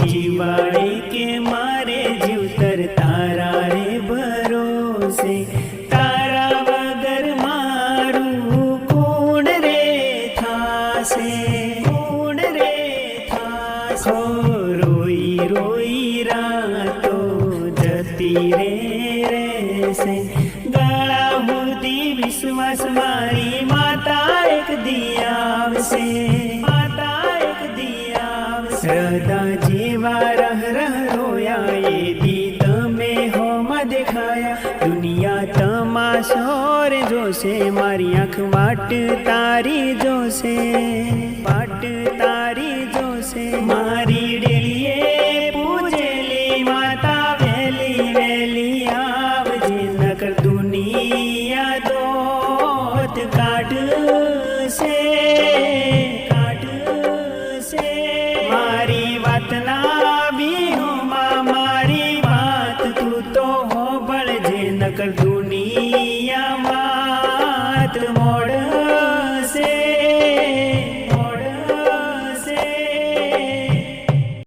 જીવાડે કે મારે જીવતર તારા રે ભરોસે, તારા વગર મારું કોણ રે થાશે, કોણ રે થાશે। રોઈ રોઈ રાતો જતી રે રહેશે, ગળા સુધી વિશ્વાસ મારી માતા એક દી આવશે, માતા એક દી આવશે। શ્રદ્ધા જેવા રહ રહ રોયા એ દી તમે હોમાં દેખાયા, દુનિયા તમાશો રે જોશે, મારી આંખ વાટ તારી જોશે, વાટ તારી જોશે। મારી ડેલીએ પૂજેલી માતા વહેલી વહેલી આવજે, નકર દુનિયા દોત કાઢશે, કાઢશે। મારી વાતના